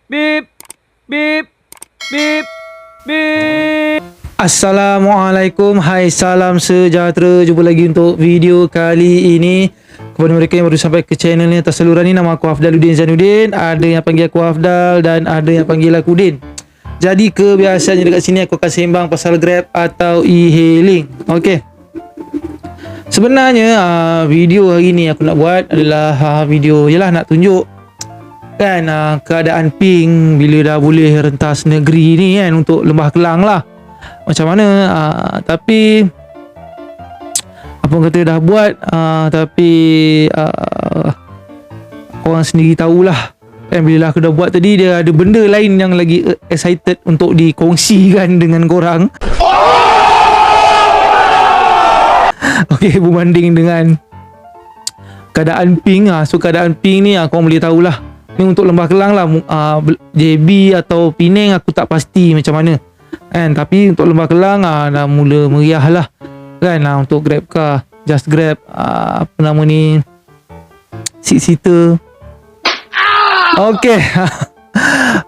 Bip, bip, bip, bip. Assalamualaikum, hai, salam sejahtera. Jumpa lagi untuk video kali ini. Kepada mereka yang baru sampai ke channel ni atas saluran ni, nama aku Afdaluddin Zainuddin. Ada yang panggil aku Afdal dan ada yang panggil aku Din. Jadi kebiasaannya dekat sini aku akan sembang pasal Grab atau e-hailing. Okey. Sebenarnya video hari ni aku nak buat adalah video jelah nak tunjuk kan keadaan ping bila dah boleh rentas negeri ni kan, untuk Lembah Kelang lah macam mana. Tapi apa kata dah buat, tapi korang sendiri tahulah kan, bila aku dah buat tadi dia ada benda lain yang lagi excited untuk dikongsikan dengan korang. Okey, berbanding dengan keadaan ping, so keadaan ping ni korang boleh tahulah ni untuk Lembah Kelang lah. JB atau Penang aku tak pasti macam mana kan, tapi untuk Lembah Kelang dah mula meriah lah kan, untuk Grab car, Just Grab, apa nama ni, six seater. Okey.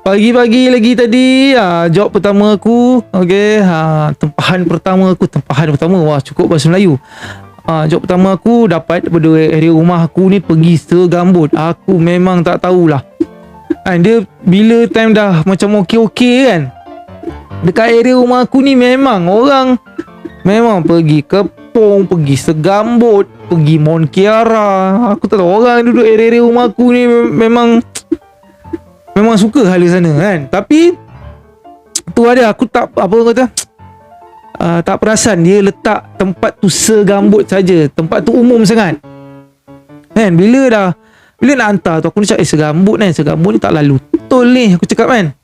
Pagi-pagi lagi tadi job pertama aku. Okey, tempahan pertama, wah cukup bahasa Melayu. Job pertama aku dapat daripada area rumah aku ni pergi Segambut. Aku memang tak tahulah kan, dia bila time dah macam okey-okey kan, dekat area rumah aku ni memang orang memang pergi Kepong, pergi Segambut, pergi Mount Kiara. Aku tak tahu, orang duduk area rumah aku ni memang suka hal di sana kan. Tapi tu ada, aku tak apa kata, tak perasan dia letak tempat tu Segambut saja. Tempat tu umum sangat kan. Bila nak hantar tu aku ni cakap Segambut ni tak lalu tol ni, aku cakap kan.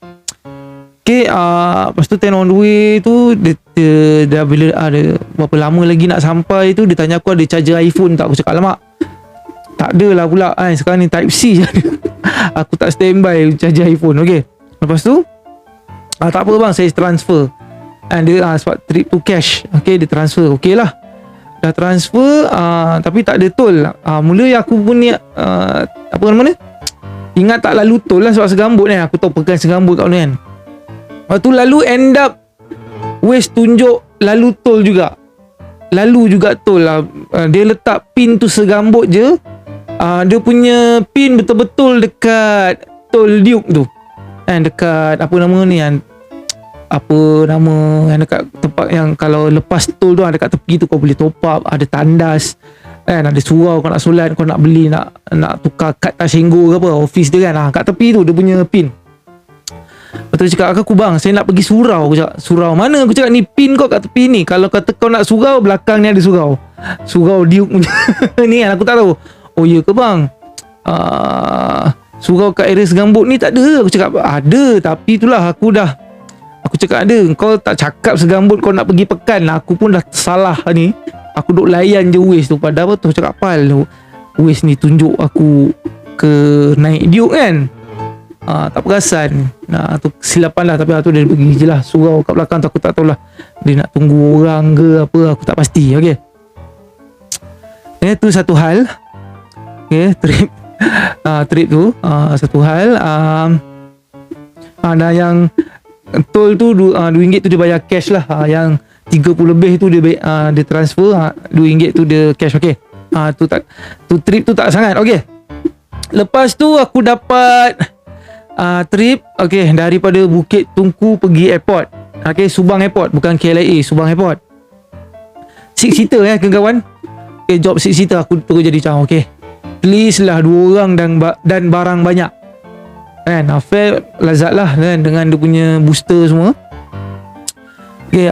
Okay, lepas tu 10 on the way tu dia bila ada berapa lama lagi nak sampai tu, dia tanya aku ada charger iPhone tak. Aku cakap alamak, tak ada lah pula kan, sekarang ni type C je ada. Aku tak standby charger iPhone. Okay, lepas tu tak apa bang, saya transfer. And dia sebab trip to cash. Okay, dia transfer. Okay lah, dah transfer, tapi tak ada tol. Mula aku pun ni apa nama ni, ingat tak lalu tol lah sebab Segambut kan. Aku tahu pekan Segambut kat mana kan. Lepas tu lalu end up Waze tunjuk lalu tol juga. Lalu juga tol lah. Dia letak pin tu Segambut je. Dia punya pin betul-betul dekat tol Duke tu kan, dekat apa nama ni kan, apa nama yang dekat tempat yang kalau lepas tol tu, dekat tepi tu kau boleh top up, ada tandas kan, ada surau kau nak solat, kau nak beli, nak tukar kad Tashengo ke apa, office dia kan, kat tepi tu dia punya pin. Lepas tu dia cakap, aku bang, saya nak pergi surau. Aku cakap, surau mana? Aku cakap, ni pin kau kat tepi ni. Kalau kata kau nak surau, belakang ni ada surau Duke ni kan, aku tak tahu. Oh ya ke bang, surau kat area Segambut ni tak ada. Aku cakap ada, tapi itulah aku cakap ada. Kau tak cakap Segambut kau nak pergi Pekan, aku pun dah salah ni. Aku duk layan je Waze tu. Padahal tu cakap pal, Waze ni tunjuk aku ke naik Duke kan. Tak perasan. Tu silapan lah. Tapi tu dia pergi je lah surau kat belakang tu. Aku tak tahulah dia nak tunggu orang ke apa, aku tak pasti. Okay, tu satu hal. Okay, trip tu satu hal. Dan yang tol tu RM2 tu dia bayar cash lah. Yang 30 lebih tu dia transfer, RM2 tu dia cash. Okay, tu trip tu tak sangat. Okay, lepas tu aku dapat trip, okay, daripada Bukit Tungku pergi airport. Okay, Subang Airport, bukan KLIA, Subang Airport. Six seater kawan-kawan. Okay, job six seater. Aku terus jadi macam okay, please lah 2 orang dan barang banyak kan. Fare lazat lah kan, dengan dia punya booster semua. Okay,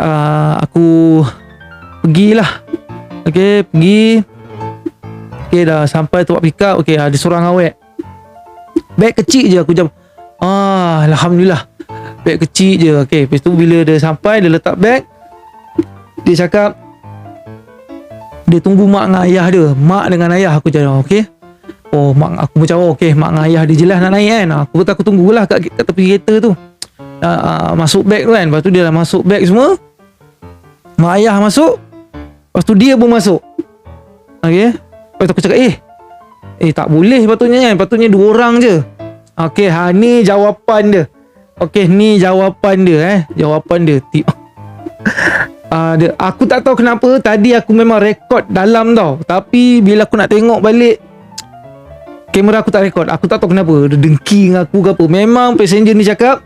aku pergilah. Okay, pergi. Okay, dah sampai tempat pick up. Okay, ada seorang awet, beg kecil je. Aku macam alhamdulillah, beg kecil je. Okay, lepas tu bila dia sampai, dia letak beg, dia cakap dia tunggu mak dengan ayah dia. Mak dengan ayah. Aku cakap okay. Oh, mak aku macam okay, mak dengan ayah dia je lah nak naik kan. Aku tunggulah kat tepi kereta tu. Masuk beg tu kan. Lepas tu dia dah masuk beg semua, mak ayah masuk, lepas tu dia pun masuk. Okay, lepas tu aku cakap tak boleh patutnya kan, patutnya 2 orang je. Okey, ni jawapan dia. Okey, ni jawapan dia Jawapan dia. Aku tak tahu kenapa tadi aku memang rekod dalam tau. Tapi bila aku nak tengok balik, kamera aku tak rekod. Aku tak tahu kenapa. Dia dengki dengan aku ke apa. Memang passenger ni cakap,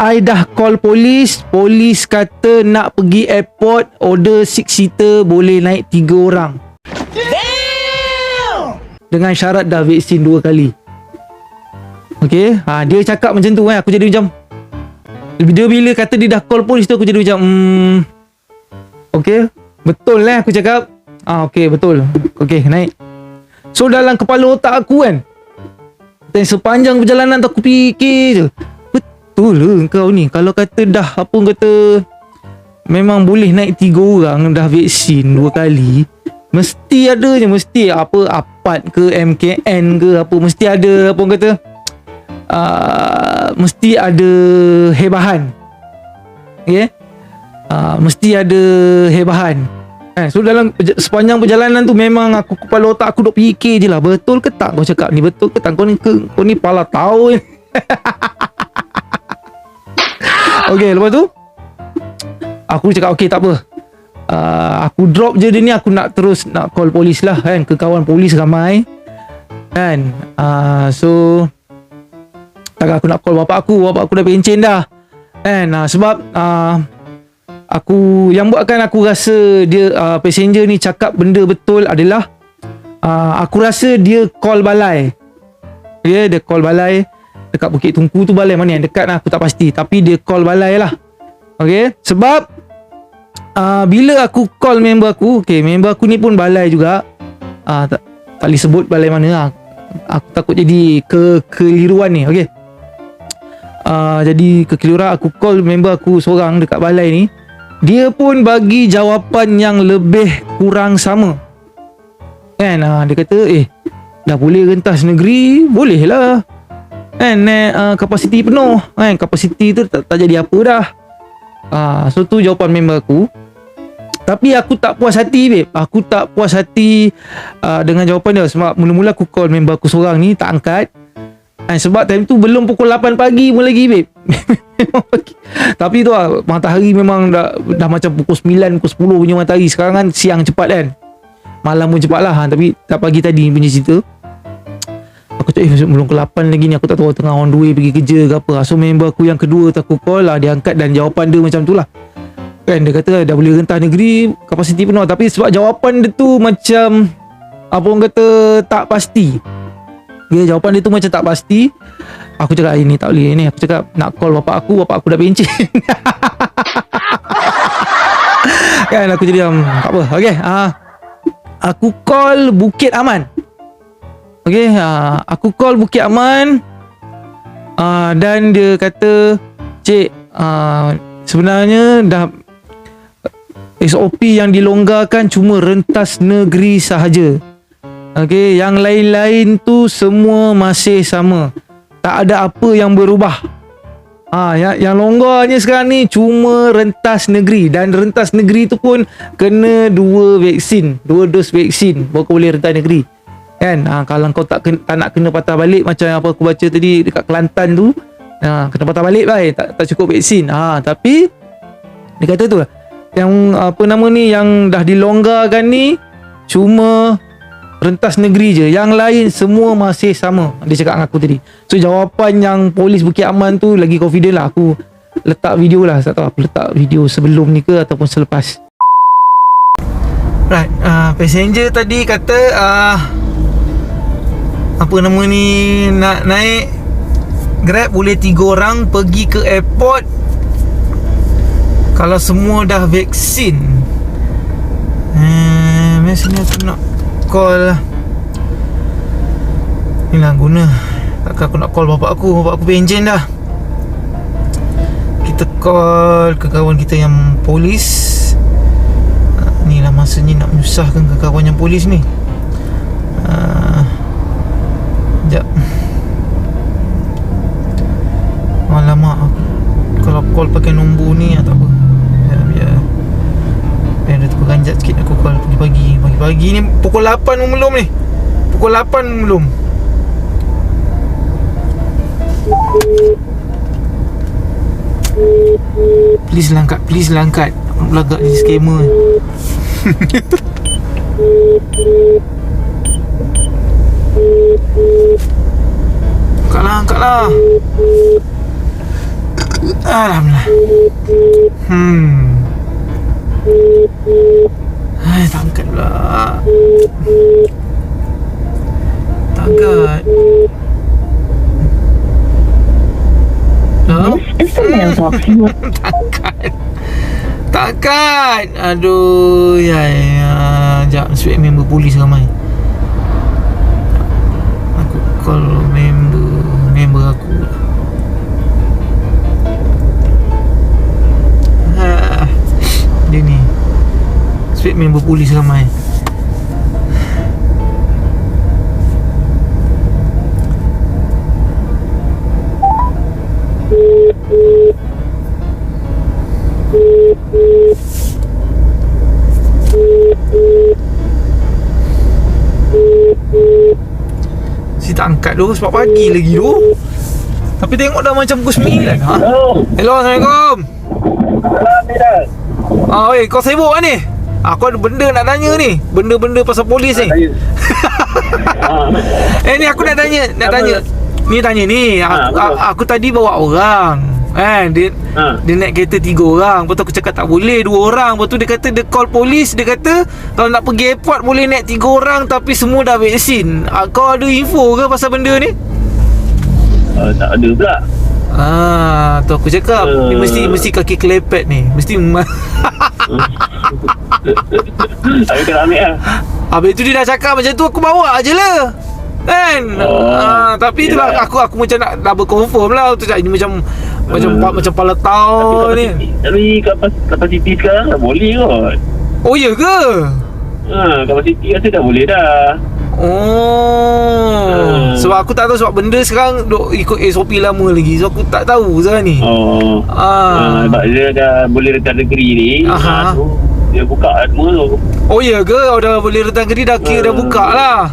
I dah call polis. Polis kata nak pergi airport, order 6-seater, boleh naik 3 orang. Damn! Dengan syarat dah vaksin 2 kali. Okay, dia cakap macam tu Aku jadi macam, dia bila kata dia dah call polis tu, aku jadi macam okay, betul aku cakap. Okay, betul. Okay, naik. So dalam kepala otak aku dan sepanjang perjalanan tu aku fikir je, betul ke kau ni? Kalau kata dah memang boleh naik 3 orang, dah vaksin 2 kali, mesti ada je, mesti Apart ke MKN ke apa, mesti ada mesti ada hebahan. Okay, mesti ada hebahan. So dalam sepanjang perjalanan tu memang kepala otak aku duk fikir je lah, betul ke tak kau cakap ni, betul ke tak kau ni pala tahu. Okay, lepas tu aku cakap okay, tak apa, aku drop je dia ni. Aku nak terus nak call polis lah ke kawan polis ramai so takkan aku nak call bapak aku dah pencen dah sebab aku yang buatkan aku rasa dia passenger ni cakap benda betul adalah aku rasa dia call balai. Dia call balai dekat Bukit Tungku tu. Balai mana yang dekat aku tak pasti, tapi dia call balai lah. Okay, sebab bila aku call member aku, member aku ni pun balai juga. Tak boleh sebut balai mana aku takut jadi kekeliruan ni. Okay, jadi kekeliruan. Aku call member aku seorang dekat balai ni, dia pun bagi jawapan yang lebih kurang sama dia kata dah boleh rentas negeri, boleh lah kapasiti penuh kapasiti tu tak jadi apa dah. So tu jawapan member aku. Tapi aku tak puas hati babe. Aku tak puas hati dengan jawapan dia. Sebab mula-mula aku call member aku seorang ni, tak angkat sebab time tu belum pukul 8 pagi pun lagi babe. Tapi tu matahari memang dah macam pukul 9, pukul 10 punya matahari. Sekarang kan siang cepat kan, malam pun cepat lah. Tapi tak pagi tadi punya cerita, aku cakap belum ke 8 lagi ni. Aku tak tahu tengah on the way pergi kerja ke apa. So member aku yang kedua tu aku call lah, dia angkat dan jawapan dia macam tu lah dia kata dah boleh rentas negeri, kapasiti penuh. Tapi sebab jawapan dia tu macam orang kata tak pasti. Jawapan dia tu macam tak pasti. Aku cakap ini tak boleh ni. Aku cakap nak call bapak aku dah pencen. Aku jadi tak apa. Okay, aku call Bukit Aman. Okay, aku call Bukit Aman dan dia kata, cik, sebenarnya dah SOP yang dilonggarkan cuma rentas negeri sahaja. Okay, yang lain-lain tu semua masih sama. Tak ada apa yang berubah. Yang longgarnya sekarang ni cuma rentas negeri. Dan rentas negeri tu pun kena 2 dos vaksin baru kau boleh rentas negeri. Kan? Kalau kau tak nak kena patah balik macam apa aku baca tadi dekat Kelantan tu, kena patah balik baik, tak cukup vaksin. Tapi dia kata tu lah, yang yang dah dilonggarkan ni cuma rentas negeri je, yang lain semua masih sama. Dia cakap dengan aku tadi. So jawapan yang polis Bukit Aman tu lagi confident lah. Aku letak video lah, tak tahu aku letak video sebelum ni ke ataupun selepas. Right, passenger tadi kata nak naik Grab boleh 3 orang pergi ke airport kalau semua dah vaksin. Biasanya aku nak call ni lah guna. Takkan aku nak call bapak aku pencen dah. Kita call ke kawan kita yang polis. Ni lah masanya nak menyusahkan ke kawan yang polis ni. Sekejap. Alamak, kalau call pakai nombor ni tak apa. Biar ada terperanjat sikit. Aku call pagi-pagi ni pukul 8 pun belum ni. Pukul 8 pun belum. Please lah angkat. Aku nak belagak ni scammer ni. Angkat lah. Alhamdulillah. Tak angkat pula. Tak angkat. Takkan. Aduh, ya. Sekejap, swap member polis ramai. Aku call member aku. Dia ni. Swap member polis ramai. Si tak angkat tu sebab pagi lagi tu. Tapi tengok dah macam pukul 9. Hello, Assalamualaikum. Oi, kau sibuk kan ni? Aku ada benda nak tanya ni. Benda-benda pasal polis ni. Ni aku nak tanya. Ni tanya ni. Aku tadi bawa orang. Dia naik kereta 3 orang. Lepas tu aku cakap tak boleh 2 orang. Lepas tu dia kata dia call polis. Dia kata kalau nak pergi airport boleh naik 3 orang tapi semua dah vaksin. Kau ada info ke pasal benda ni? Tak ada pula. Tu aku cakap ni mesti kaki kelepet ni. Mesti Habis kena ambil lah. Habis tu dia dah cakap macam tu, aku bawa je lah kan. Tapi itulah aku macam nak double confirm lah. Tu ini macam pala tau ni. Tapi kapasiti sekarang dah boleh kot. Oh ya ke? Kapasiti rasa dah boleh dah. Sebab aku tak tahu, sebab benda sekarang duk ikut SOP lama lagi. So aku tak tahu sekarang ni. Sebab dia dah boleh rentan negeri ni. Dia buka semua tu. Oh ya ke? Dah boleh rentan negeri dah kira dah buka lah.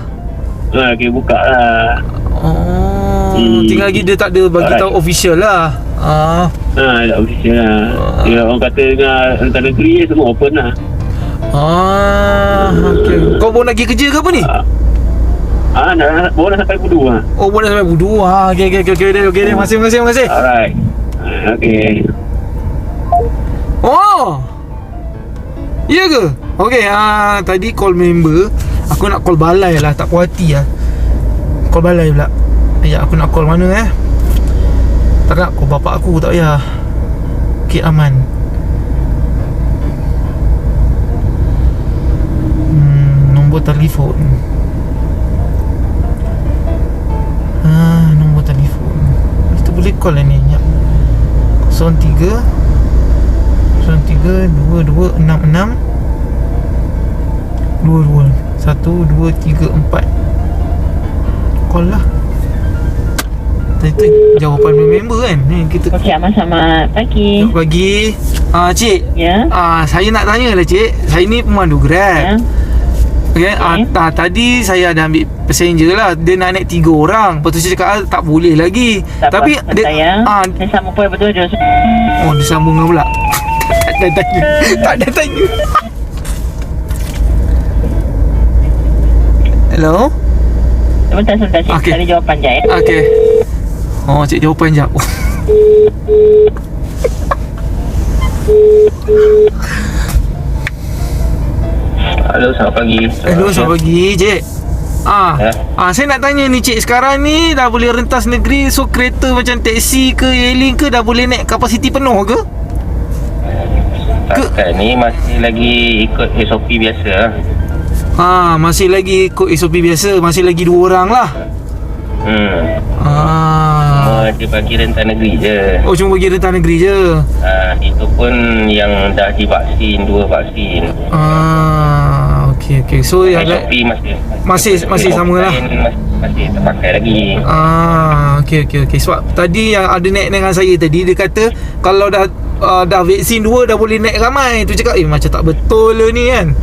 Kira buka lah. Tinggal lagi dia tak ada bagi tahu official lah. Tak official lah. Dia orang kata dengan rentan negeri semua open lah. Okay. Kau baru nak pergi kerja ke apa ni? Baru nak sampai Budu lah. Oh, baru nak sampai Budu. Okay deh. Masih. Alright. Okay. Ya ke? Okay, tadi call member. Aku nak call balai lah, tak puas hati lah. Call balai pula. Aku nak call mana Tak nak call bapak aku, tak payah. Okay, aman. Nombor telefon. Nombor telefon. Kita boleh call lah ni. 03 2266 22 1234. Call lah. Tadi tu jawapan member kan. Kita sama-sama pagi. Selamat pagi. Cik. Ya. Saya nak tanya lah cik. Saya ni pemandu Grab. Okay. Tadi saya ada ambil passenger lah. Dia nak naik 3 orang. Lepas tu saya cakap tak boleh lagi. Tapi saya sambung pun betul je. Dia sambung lah pula. Tak ada tanya. Hello. Sebentar cik. Okay. Cari jawapan je ya. Okay. Cik jawapan jap. Halo, selamat pagi. Selamat pagi cik. Saya nak tanya ni cik, sekarang ni dah boleh rentas negeri. So kereta macam taksi ke hailing ke dah boleh naik kapasiti penuh ke? Setakat ni masih lagi ikut SOP biasa. Masih lagi ikut SOP biasa. Masih lagi 2 orang lah. Dia bagi rentan negeri je. Cuma bagi rentan negeri je. Itu pun yang dah divaksin 2 vaksin. Okay. So yang SOP masih sama lah. Masih terpakai lagi. Okay. Sebab tadi yang ada naik dengan saya tadi, dia kata kalau dah vaksin 2 dah boleh naik ramai. Tu cakap macam tak betul lah ni kan.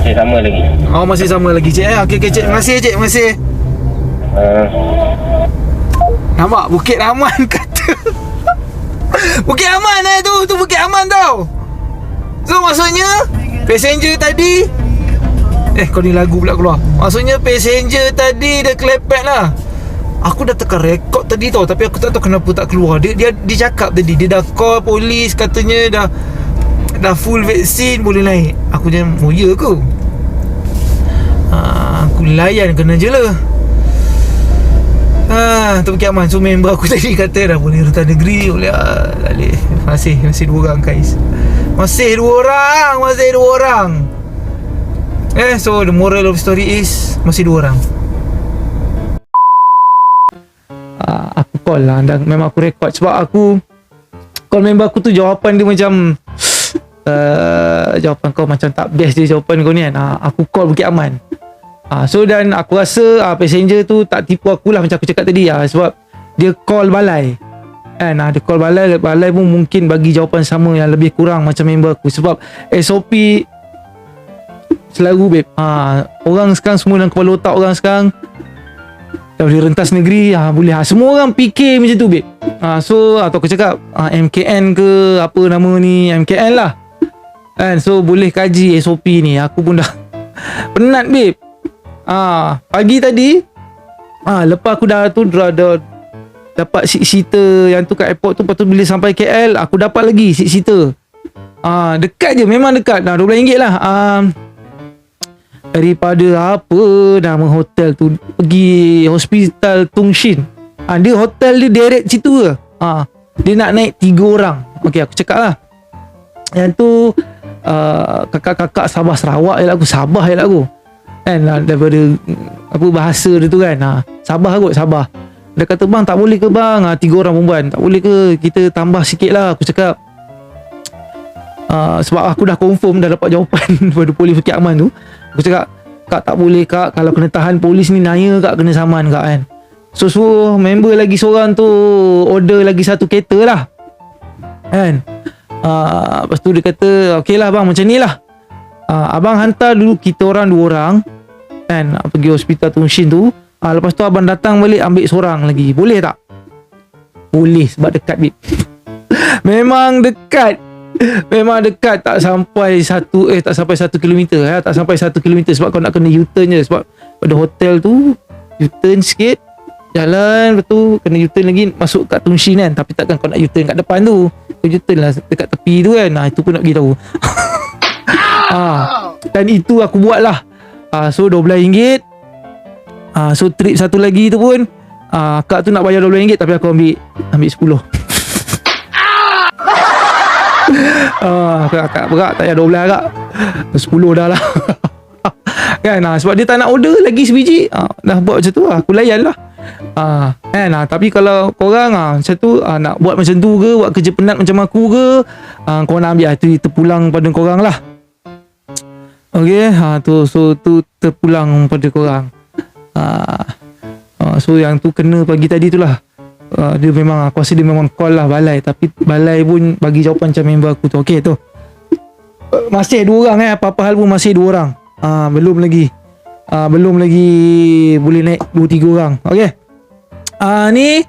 Masih sama lagi. Masih sama lagi cik. Okay cik. Terima kasih cik. Terima kasih. Nampak Bukit Rahman kata Bukit Aman tu Bukit Aman tau. So maksudnya passenger tadi kau ni lagu pula keluar. Maksudnya passenger tadi dia klepek lah. Aku dah tekan rekod tadi tau, tapi aku tak tahu kenapa tak keluar. Dia cakap tadi dia dah call polis, katanya dah full vaksin boleh naik. Aku macam, oh ya ke? Aku layan kena je lah. Tu Bukit Aman. So member aku tadi kata dah boleh rentas negeri, boleh lalih. Masih 2 orang guys. Masih 2 orang. So the moral of the story is masih 2 orang. Aku call lah, dan memang aku record sebab aku call member aku tu, jawapan dia macam jawapan kau macam tak best je jawapan kau ni kan. Aku call Bukit Aman. So dan aku rasa passenger tu tak tipu aku lah macam aku cakap tadi sebab dia call balai kan. Dia call balai pun mungkin bagi jawapan sama yang lebih kurang macam member aku. Sebab SOP selalu babe, orang sekarang semua dalam kepala otak orang sekarang dah boleh rentas negeri, boleh. Semua orang fikir macam tu babe. So atau aku cakap MKN ke apa nama ni, MKN lah kan. So boleh kaji SOP ni. Aku pun dah penat babe. Pagi tadi lepas aku dah dapat seat seater yang tu kat airport tu. Lepas tu bila sampai KL aku dapat lagi seat seater. Dekat je, memang dekat. RM12 lah. Daripada apa nama hotel tu, pergi hospital Tung Shin. Dia hotel dia direct situ ke. Dia nak naik 3 orang. Okay, aku cakap lah, yang tu kakak-kakak Sabah Sarawak je lah aku. Sabah je lah aku kan, daripada apa bahasa dia tu kan. Sabah kot, Sabah. Dia kata, bang tak boleh ke bang, 3 orang perempuan, tak boleh ke kita tambah sikit lah. Aku cakap sebab aku dah confirm, dah dapat jawapan daripada polis Bukit Aman tu. Aku cakap, kak tak boleh kak, kalau kena tahan polis ni naya kak, kena saman kak kan. So member lagi seorang tu order lagi 1 kereta lah kan. Lepas tu dia kata, okey lah bang, macam ni lah, abang hantar dulu kita orang 2 orang kan, pergi hospital Tung Shin tu. Lepas tu abang datang balik ambil seorang lagi, boleh tak? Boleh, sebab dekat bit. Memang dekat. Tak sampai 1 kilometer. Tak sampai 1 kilometer sebab kau nak kena U-turn je. Sebab pada hotel tu U-turn sikit, jalan, lepas tu kena U-turn lagi masuk kat Tung Shin kan. Tapi takkan kau nak U-turn kat depan tu, kau U-turn lah dekat tepi tu kan. Itu pun nak beritahu. Dan itu aku buat lah. So RM12. So trip satu lagi tu pun akak tu nak bayar RM12, tapi aku ambil 10. Akak berat, tak payah 12 akak, 10 dah lah. Kan, sebab dia tak nak order lagi sebiji. Dah buat macam tu lah, aku layan lah. Kan, tapi kalau korang macam tu, nak buat macam tu ke, buat kerja penat macam aku ke, korang nak ambil tu terpulang pada korang lah. Okay, so tu terpulang pada korang. So yang tu kena pagi tadi tu lah. Dia memang, aku rasa dia memang call lah balai, tapi balai pun bagi jawapan macam member aku tu. Okay tu, masih 2 orang apa-apa hal pun masih 2 orang. Belum lagi boleh naik 2-3 orang. Okay, ni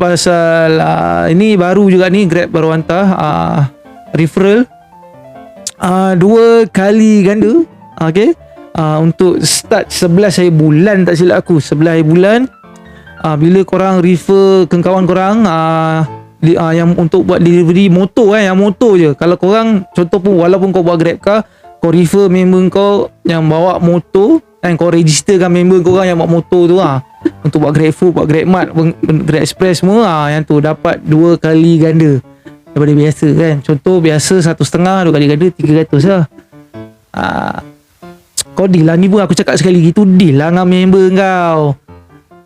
pasal ini baru juga ni, Grab baru hantar referral 2 kali ganda. Okay, untuk start 11 hari bulan, tak silap aku 11 hari bulan. Bila korang refer ke kawan korang yang untuk buat delivery motor yang motor je. Kalau korang contoh pun, walaupun kau buat Grab car, kau refer member kau yang bawa motor dan kau registerkan member korang yang bawa motor tu untuk buat Grab Food, buat Grab Mart, Grab Express semua, yang tu dapat 2 kali ganda daripada biasa kan. Contoh biasa 1.5, 2 kali ganda 300 lah. Kau deal lah ni pun, aku cakap sekali gitu, deal lah dengan member kau.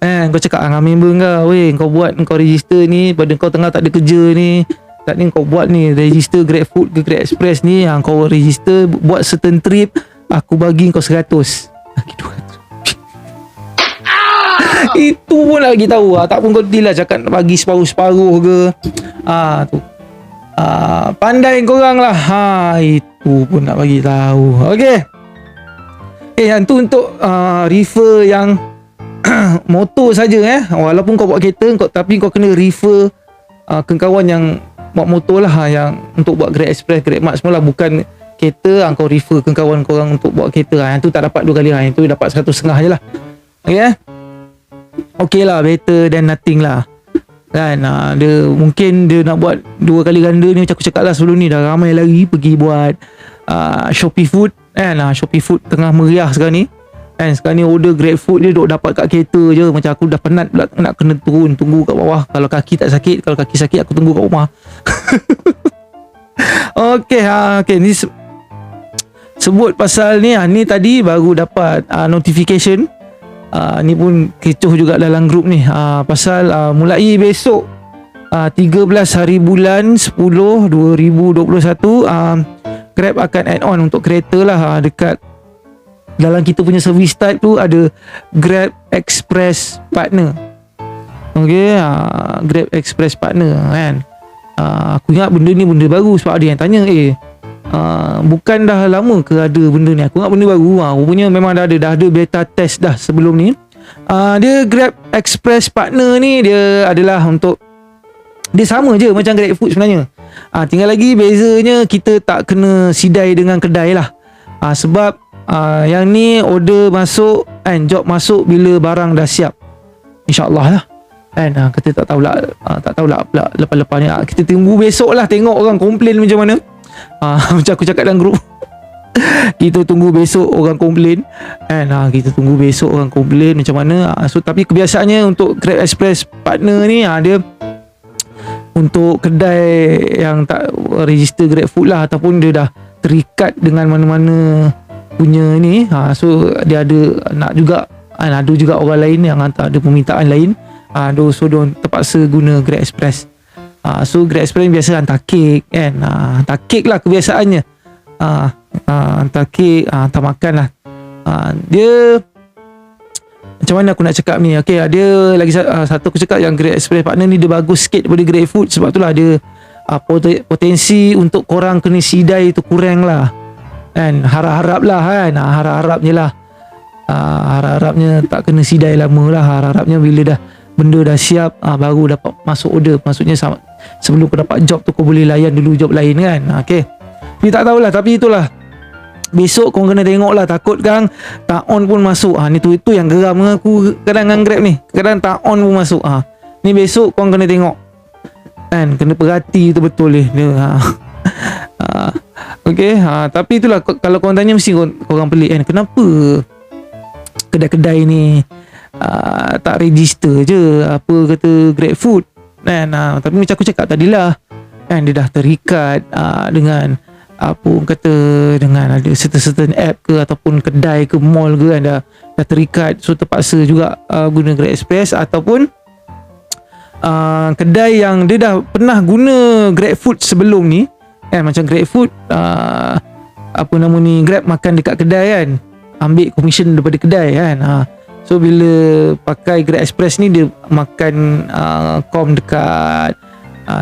Kau cakap dengan member kau, weh, kau buat, kau register ni pada kau tengah tak ada kerja ni, tak ni kau buat ni, register Grab Food ke Grab Express ni, kau register buat certain trip, aku bagi kau 100. Lagi 200. Itu pun lagi tahu tak pun kau deal lah, cakap nak bagi separuh-separuh ke. Tu pandai korang lah. Itu pun nak bagi tahu. Okay, yang tu untuk refer yang motor saja walaupun kau bawa kereta, tapi kau kena refer kawan yang buat motor lah, yang untuk buat Grab Express, Grab Mart semua lah. Bukan kereta kau refer ke kawan korang untuk buat kereta. Yang tu tak dapat 2 kali. Yang tu dapat 150 je lah. Okay lah, better than nothing lah kan. Dia mungkin dia nak buat 2 kali ganda ni. Macam aku cakap lah sebelum ni, dah ramai lagi pergi buat Shopee Food kan. Shopee Food tengah meriah sekarang ni kan. Sekarang ni order Grab Food dia duk dapat kat kereta je. Macam aku dah penat pula nak kena turun tunggu kat bawah. Kalau kaki tak sakit, kalau kaki sakit aku tunggu kat rumah. Okay, ni sebut pasal ni. Ni tadi baru dapat notification. Ni pun kecoh juga dalam grup ni. Pasal mulai besok 13 hari bulan 10 2021 Grab akan add on untuk kereta lah. Dekat dalam kita punya service type tu ada Grab Express Partner. Okay, Grab Express Partner kan. Aku ingat benda ni benda baru. Sebab ada yang tanya, bukan dah lama ke ada benda ni? Aku ingat benda baru. Rupanya memang dah ada beta test dah sebelum ni. Dia Grab Express Partner ni, dia adalah untuk, dia sama je macam Grab Food sebenarnya. Tinggal lagi bezanya kita tak kena sidai dengan kedai lah. Sebab yang ni order masuk kan, job masuk bila barang dah siap, InsyaAllah lah kan. Kita tak tahulah pula lepas-lepas ni. Kita tunggu besok lah, tengok orang komplain macam mana. Macam aku cakap dalam grup, kita tunggu besok orang komplain kan. Kita tunggu besok orang komplain macam mana. So tapi kebiasaannya untuk Grab Express Partner ni, dia untuk kedai yang tak register Grab Food lah, ataupun dia dah terikat dengan mana-mana punya ni. So dia ada nak juga, ada juga orang lain yang hantar ada permintaan lain. So diorang terpaksa guna Grab Express. So Grab Express biasa hantar kek kan. Hantar kek lah kebiasaannya. Hantar kek, hantar makan lah. Dia macam mana aku nak cakap ni. Okay, dia lagi satu aku cakap yang Grab Express Partner ni dia bagus sikit daripada Grab Food. Sebab tu lah dia potensi untuk korang kena sidai tu kurang lah kan. Harap-harap lah kan. Harap-harapnya lah. Harap-harapnya tak kena sidai lama lah. Harap-harapnya bila dah benda dah siap, baru dapat masuk order. Maksudnya sebelum kau dapat job tu, kau boleh layan dulu job lain kan. Okay, tapi tak tahulah. Tapi itulah, besok kau kena tengok lah. Takut kan tak on pun masuk. Ni tu yang geram aku kadang dengan Grab ni. Kadang tak on pun masuk. Ni besok kau kena tengok kan. Kena perhati tu betul dia. Okay, tapi itulah, kalau korang tanya mesti korang pelik kan. Kenapa kedai-kedai ni tak register je apa kata Grab Food kan. Tapi macam aku cakap tadilah kan, dia dah terikat dengan apa kata, dengan ada certain app ke ataupun kedai ke mall ke kan, dah terikat. So terpaksa juga guna Grab Express, ataupun kedai yang dia dah pernah guna Grab Food sebelum ni kan. Macam Grab Food apa nama ni, Grab makan dekat kedai kan, ambil commission daripada kedai kan. So bila pakai Grab Express ni, dia makan kom dekat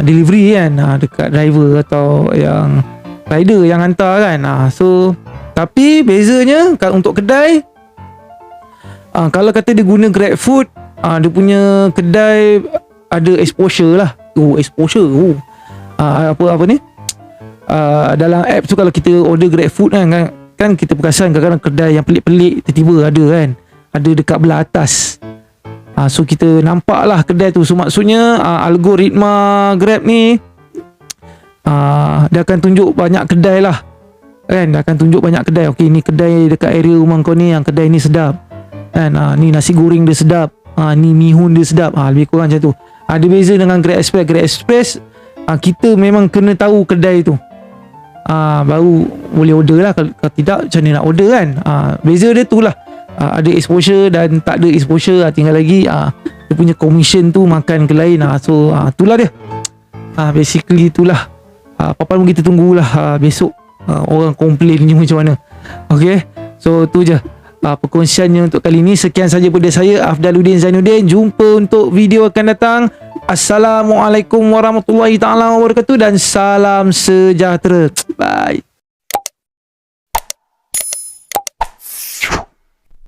delivery kan, dekat driver atau yang rider yang hantar kan. So tapi bezanya untuk kedai, kalau kata dia guna Grab Food, dia punya kedai ada exposure lah. Exposure apa ni, dalam app tu kalau kita order Grab Food kan kita perasan kadang-kadang kedai yang pelik-pelik tiba-tiba ada kan, ada dekat belah atas. So kita nampak lah kedai tu. So maksudnya algoritma Grab ni dia akan tunjuk banyak kedai lah kan. Dia akan tunjuk banyak kedai. Okay, ni kedai dekat area rumah kau ni, yang kedai ni sedap kan. Ni nasi goreng dia sedap, ni mihun dia sedap. Lebih kurang macam tu. Ada beza dengan Grab Express. Grab Express kita memang kena tahu kedai tu, baru boleh order lah. Kalau tidak, macam mana nak order kan. Beza dia tu lah. Ada exposure dan tak ada exposure. Tinggal lagi dia punya commission tu makan ke lain. So itulah dia. Basically itulah. Apa-apa pun kita tunggulah besok orang komplain ni macam mana. Okay, so tu je perkongsiannya untuk kali ni. Sekian saja daripada saya, Afdaluddin Zainuddin. Jumpa untuk video akan datang. Assalamualaikum warahmatullahi taala wabarakatuh dan salam sejahtera. Bye.